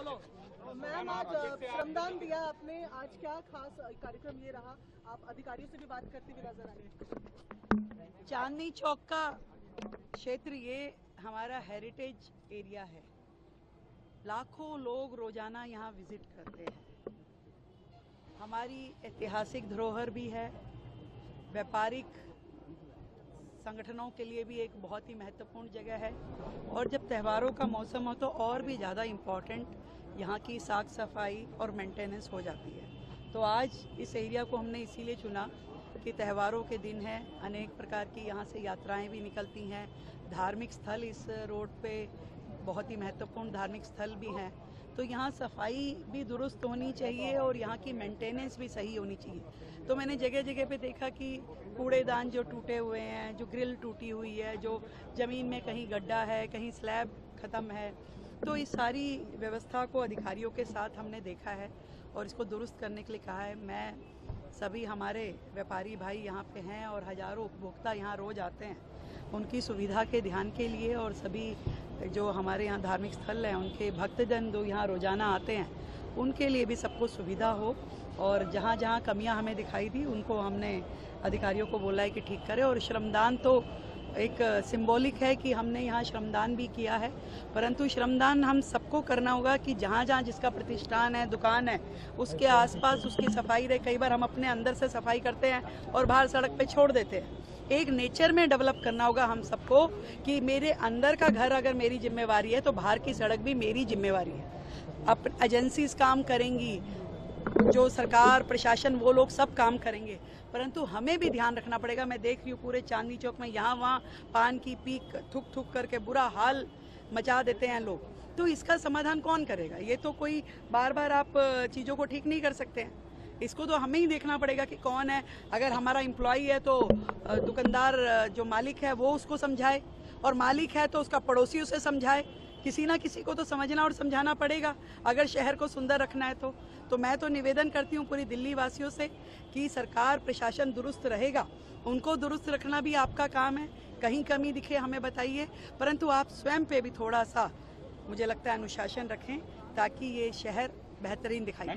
Ma'am आज श्रमदान दिया आपने, आज क्या खास कार्यक्रम ये रहा? आप अधिकारियों से भी बात करती हुई नजर आई। चांदनी चौक का क्षेत्र ये हमारा हेरिटेज एरिया है। लाखों लोग रोजाना यहाँ विजिट करते हैं। हमारी ऐतिहासिक धरोहर भी है, व्यापारिक संगठनों के लिए भी एक बहुत ही महत्वपूर्ण जगह है, और जब त्योहारों का मौसम हो तो और भी ज़्यादा इम्पोर्टेंट यहाँ की साफ सफाई और मेंटेनेंस हो जाती है। तो आज इस एरिया को हमने इसीलिए चुना कि त्योहारों के दिन हैं, अनेक प्रकार की यहाँ से यात्राएं भी निकलती हैं, धार्मिक स्थल इस रोड पे बहुत ही महत्वपूर्ण धार्मिक स्थल भी हैं, तो यहाँ सफाई भी दुरुस्त होनी चाहिए और यहाँ की मेंटेनेंस भी सही होनी चाहिए। तो मैंने जगह जगह पे देखा कि कूड़ेदान जो टूटे हुए हैं, जो ग्रिल टूटी हुई है, जो ज़मीन में कहीं गड्ढा है, कहीं स्लैब ख़त्म है, तो इस सारी व्यवस्था को अधिकारियों के साथ हमने देखा है और इसको दुरुस्त करने के लिए कहा है। मैं सभी हमारे व्यापारी भाई यहाँ पे हैं और हज़ारों उपभोक्ता यहाँ रोज़ आते हैं, उनकी सुविधा के ध्यान के लिए, और सभी जो हमारे यहाँ धार्मिक स्थल हैं उनके भक्तजन जो यहाँ रोज़ाना आते हैं उनके लिए भी सबको सुविधा हो, और जहाँ जहाँ कमियाँ हमें दिखाई दी उनको हमने अधिकारियों को बोला है कि ठीक करें। और श्रमदान तो एक सिंबॉलिक है कि हमने यहाँ श्रमदान भी किया है, परंतु श्रमदान हम सबको करना होगा कि जहाँ जहाँ जिसका प्रतिष्ठान है, दुकान है, उसके आसपास उसकी सफाई रहे। कई बार हम अपने अंदर से सफाई करते हैं और बाहर सड़क पे छोड़ देते हैं। एक नेचर में डेवलप करना होगा हम सबको कि मेरे अंदर का घर अगर मेरी जिम्मेवारी है तो बाहर की सड़क भी मेरी जिम्मेवारी है। अब एजेंसीज काम करेंगी, जो सरकार प्रशासन वो लोग सब काम करेंगे, परंतु हमें भी ध्यान रखना पड़ेगा। मैं देख रही हूँ पूरे चांदनी चौक में यहाँ वहाँ पान की पीक थूक थूक करके बुरा हाल मचा देते हैं लोग, तो इसका समाधान कौन करेगा? ये तो कोई बार बार आप चीज़ों को ठीक नहीं कर सकते हैं, इसको तो हमें ही देखना पड़ेगा कि कौन है। अगर हमारा एम्प्लॉई है तो दुकानदार जो मालिक है वो उसको समझाए, और मालिक है तो उसका पड़ोसी उसे समझाए। किसी ना किसी को तो समझना और समझाना पड़ेगा अगर शहर को सुंदर रखना है तो मैं तो निवेदन करती हूँ पूरी दिल्ली वासियों से कि सरकार प्रशासन दुरुस्त रहेगा, उनको दुरुस्त रखना भी आपका काम है। कहीं कमी दिखे हमें बताइए, परंतु आप स्वयं पे भी थोड़ा सा मुझे लगता है अनुशासन रखें ताकि ये शहर बेहतरीन दिखाई दे।